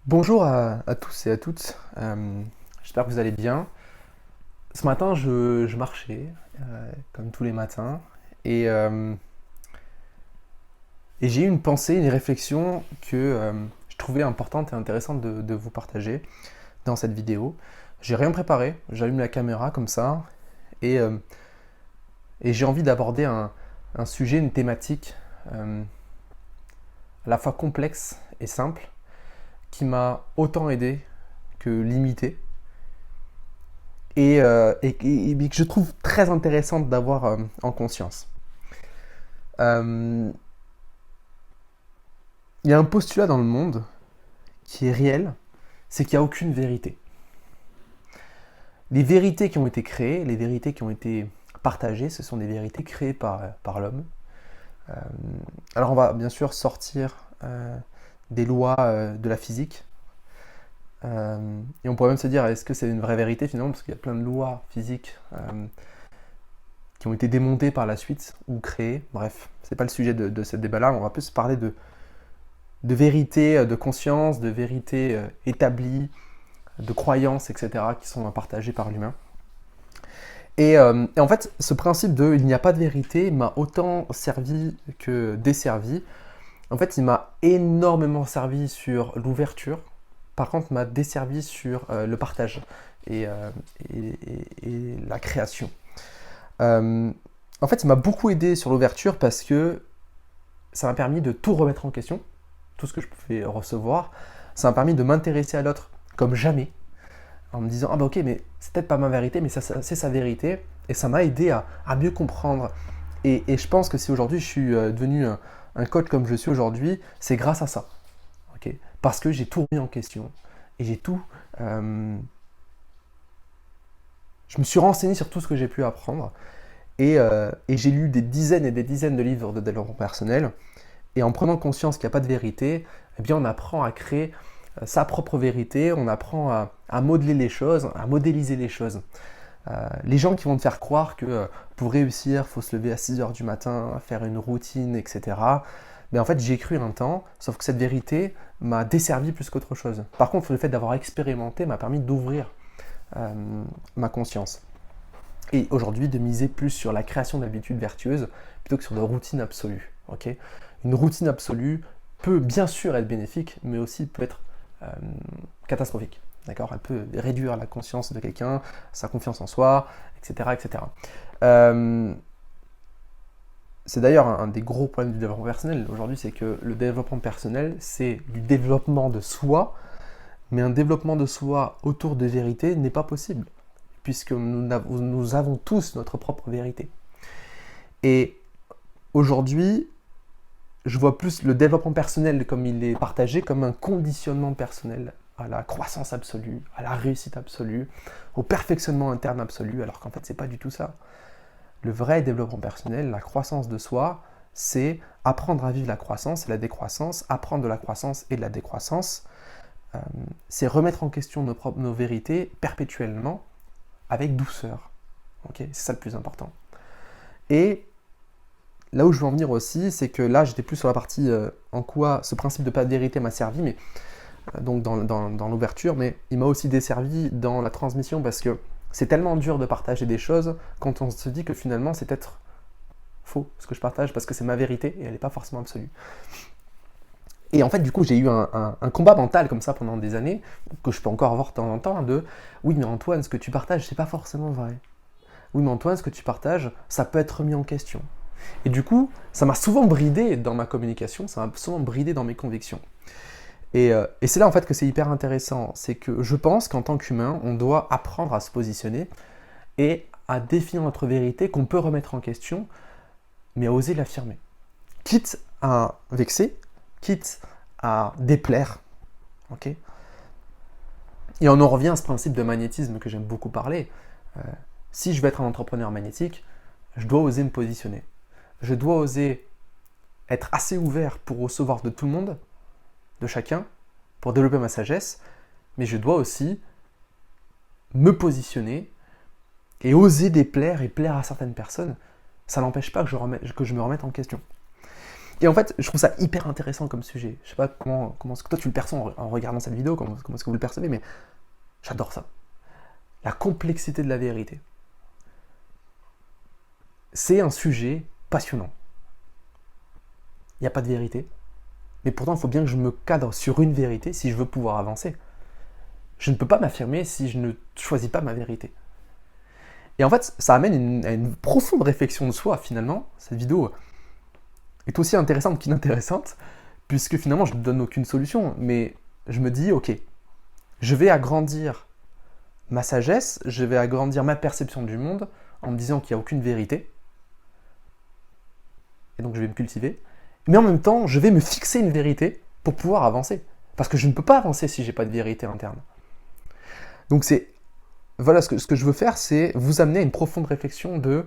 Bonjour à tous et à toutes. J'espère que vous allez bien. Ce matin, je marchais, comme tous les matins, et, euh, et j'ai eu une pensée, une réflexion que je trouvais importante et intéressante de vous partager dans cette vidéo. J'ai rien préparé, j'allume la caméra comme ça, et, euh, et j'ai envie d'aborder un sujet, une thématique à la fois complexe et simple, qui m'a autant aidé que limité et que je trouve très intéressante d'avoir en conscience. Euh, Il y a un postulat dans le monde qui est réel, c'est qu'il n'y a aucune vérité. Les vérités qui ont été créées, les vérités qui ont été partagées, ce sont des vérités créées par l'homme. Euh, alors on va bien sûr sortir des lois de la physique. Et on pourrait même se dire, est-ce que c'est une vraie vérité finalement? Parce qu'il y a plein de lois physiques qui ont été démontées par la suite ou créées. Bref, c'est pas le sujet de ce débat-là. On va plus parler de vérité, de conscience, de vérité établie, de croyances, etc., qui sont partagées par l'humain. Et en fait, ce principe de il n'y a pas de vérité m'a autant servi que desservi. En fait, il m'a énormément servi sur l'ouverture, par contre, m'a desservi sur le partage et, euh, et la création. Euh, En fait, il m'a beaucoup aidé sur l'ouverture parce que ça m'a permis de tout remettre en question, tout ce que je pouvais recevoir. Ça m'a permis de m'intéresser à l'autre comme jamais, en me disant ah bah ok, mais c'est peut-être pas ma vérité, mais c'est sa vérité. Et ça m'a aidé à mieux comprendre. Et je pense que si aujourd'hui je suis devenu un coach comme je suis aujourd'hui, c'est grâce à ça. Ok, parce que j'ai tout remis en question. Et j'ai tout. Je me suis renseigné sur tout ce que j'ai pu apprendre. Et j'ai lu des dizaines et des dizaines de livres de développement personnel. Et en prenant conscience qu'il n'y a pas de vérité, eh bien on apprend à créer sa propre vérité, on apprend à modeler les choses, à modéliser les choses. Les gens qui vont te faire croire que pour réussir, il faut se lever à 6 heures du matin, faire une routine, etc. Mais en fait, j'y ai cru un temps, sauf que cette vérité m'a desservi plus qu'autre chose. Par contre, le fait d'avoir expérimenté m'a permis d'ouvrir ma conscience. Et aujourd'hui, de miser plus sur la création d'habitudes vertueuses plutôt que sur de routines absolues. Okay, une routine absolue peut bien sûr être bénéfique, mais aussi peut être euh, catastrophique. D'accord, elle peut réduire la conscience de quelqu'un, sa confiance en soi, etc. etc. Euh, c'est d'ailleurs un des gros problèmes du développement personnel aujourd'hui, c'est que le développement personnel, c'est du développement de soi, mais un développement de soi autour de vérité n'est pas possible, puisque nous avons tous notre propre vérité. Et aujourd'hui, je vois plus le développement personnel comme il est partagé comme un conditionnement personnel à la croissance absolue, à la réussite absolue, au perfectionnement interne absolu, alors qu'en fait c'est pas du tout ça. Le vrai développement personnel, la croissance de soi, c'est apprendre à vivre la croissance et la décroissance, apprendre de la croissance et de la décroissance. C'est remettre en question nos vérités perpétuellement avec douceur. Okay, c'est ça le plus important. Et là où je veux en venir aussi, c'est que là j'étais plus sur la partie en quoi ce principe de pas de vérité m'a servi, mais donc dans l'ouverture, mais il m'a aussi desservi dans la transmission parce que c'est tellement dur de partager des choses quand on se dit que finalement c'est peut-être faux ce que je partage parce que c'est ma vérité et elle n'est pas forcément absolue. Et en fait, du coup, j'ai eu un combat mental comme ça pendant des années, que je peux encore avoir de temps en temps, de oui, mais Antoine, ce que tu partages, c'est pas forcément vrai. Oui, mais Antoine, ce que tu partages, ça peut être remis en question. Et du coup, ça m'a souvent bridé dans ma communication, ça m'a souvent bridé dans mes convictions. Et c'est là en fait que c'est hyper intéressant, c'est que je pense qu'en tant qu'humain, on doit apprendre à se positionner et à définir notre vérité qu'on peut remettre en question, mais à oser l'affirmer. Quitte à vexer, quitte à déplaire. Okay, et on en revient à ce principe de magnétisme que j'aime beaucoup parler. Si je veux être un entrepreneur magnétique, je dois oser me positionner. Je dois oser être assez ouvert pour recevoir de tout le monde, de chacun, pour développer ma sagesse, mais je dois aussi me positionner et oser déplaire et plaire à certaines personnes. Ça n'empêche pas que je me remette en question. Et en fait, je trouve ça hyper intéressant comme sujet. Je sais pas comment est-ce que toi tu le perçois en regardant cette vidéo, comment est-ce que vous le percevez, mais j'adore ça. La complexité de la vérité. C'est un sujet passionnant. Il n'y a pas de vérité. Mais pourtant, il faut bien que je me cadre sur une vérité si je veux pouvoir avancer. Je ne peux pas m'affirmer si je ne choisis pas ma vérité. Et en fait, ça amène à une profonde réflexion de soi, finalement. Cette vidéo est aussi intéressante qu'inintéressante, puisque finalement, je ne donne aucune solution. Mais je me dis, ok, je vais agrandir ma sagesse, je vais agrandir ma perception du monde en me disant qu'il n'y a aucune vérité. Et donc, je vais me cultiver. Mais en même temps, je vais me fixer une vérité pour pouvoir avancer. Parce que je ne peux pas avancer si je n'ai pas de vérité interne. Donc voilà, ce que je veux faire, c'est vous amener à une profonde réflexion de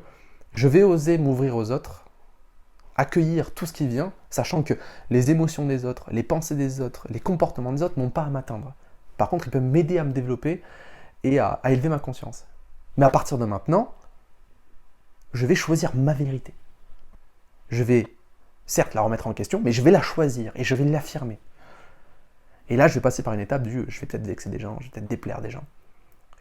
je vais oser m'ouvrir aux autres, accueillir tout ce qui vient, sachant que les émotions des autres, les pensées des autres, les comportements des autres n'ont pas à m'atteindre. Par contre, ils peuvent m'aider à me développer et à élever ma conscience. Mais à partir de maintenant, je vais choisir ma vérité. Je vais certes la remettre en question, mais je vais la choisir et je vais l'affirmer. Et là, je vais passer par une étape du je vais peut-être vexer des gens, je vais peut-être déplaire des gens.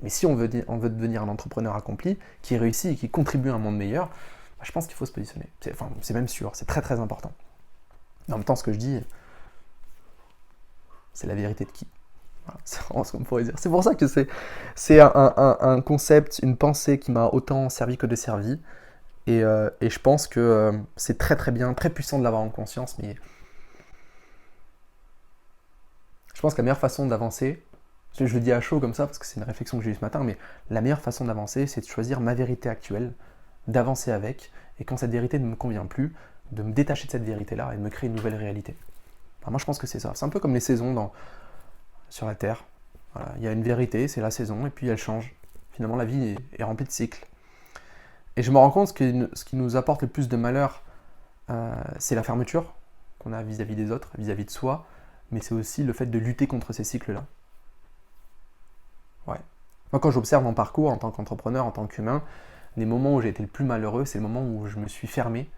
Mais si on veut devenir un entrepreneur accompli, qui réussit et qui contribue à un monde meilleur, je pense qu'il faut se positionner. C'est même sûr, c'est très très important. Et en même temps, ce que je dis, c'est la vérité de qui? Voilà, c'est vraiment ce qu'on pourrait dire. C'est pour ça que c'est un concept, une pensée qui m'a autant servi que desservi. Et je pense que c'est très très bien, très puissant de l'avoir en conscience, mais je pense que la meilleure façon d'avancer, je le dis à chaud comme ça parce que c'est une réflexion que j'ai eue ce matin, mais la meilleure façon d'avancer, c'est de choisir ma vérité actuelle, d'avancer avec, et quand cette vérité ne me convient plus, de me détacher de cette vérité-là et de me créer une nouvelle réalité. Enfin, moi je pense que c'est ça. C'est un peu comme les saisons sur la Terre. Voilà. Il y a une vérité, c'est la saison, et puis elle change. Finalement, la vie est remplie de cycles. Et je me rends compte que ce qui nous apporte le plus de malheur, c'est la fermeture qu'on a vis-à-vis des autres, vis-à-vis de soi, mais c'est aussi le fait de lutter contre ces cycles-là. Ouais. Moi, quand j'observe mon parcours en tant qu'entrepreneur, en tant qu'humain, les moments où j'ai été le plus malheureux, c'est le moment où je me suis fermé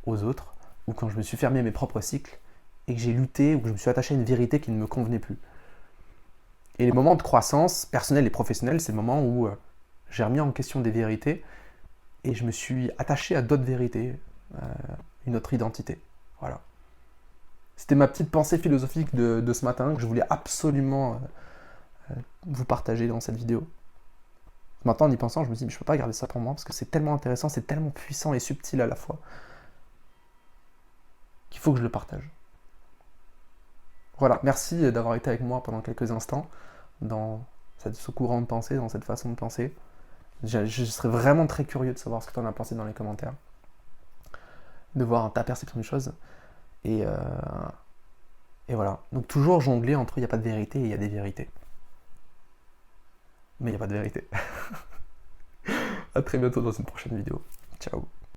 aux autres, ou quand je me suis fermé à mes propres cycles, et que j'ai lutté, ou que je me suis attaché à une vérité qui ne me convenait plus. Et les moments de croissance, personnelle et professionnelle, c'est le moment où j'ai remis en question des vérités, et je me suis attaché à d'autres vérités, une autre identité. Voilà. C'était ma petite pensée philosophique de ce matin, que je voulais absolument vous partager dans cette vidéo. Maintenant, en y pensant, je me dis, mais je ne peux pas garder ça pour moi, parce que c'est tellement intéressant, c'est tellement puissant et subtil à la fois, qu'il faut que je le partage. Voilà, merci d'avoir été avec moi pendant quelques instants, dans ce courant de pensée, dans cette façon de penser. Je serais vraiment très curieux de savoir ce que tu en as pensé dans les commentaires, de voir ta perception des choses. Et voilà. Donc toujours jongler entre il n'y a pas de vérité et il y a des vérités. Mais il n'y a pas de vérité. A très bientôt dans une prochaine vidéo. Ciao.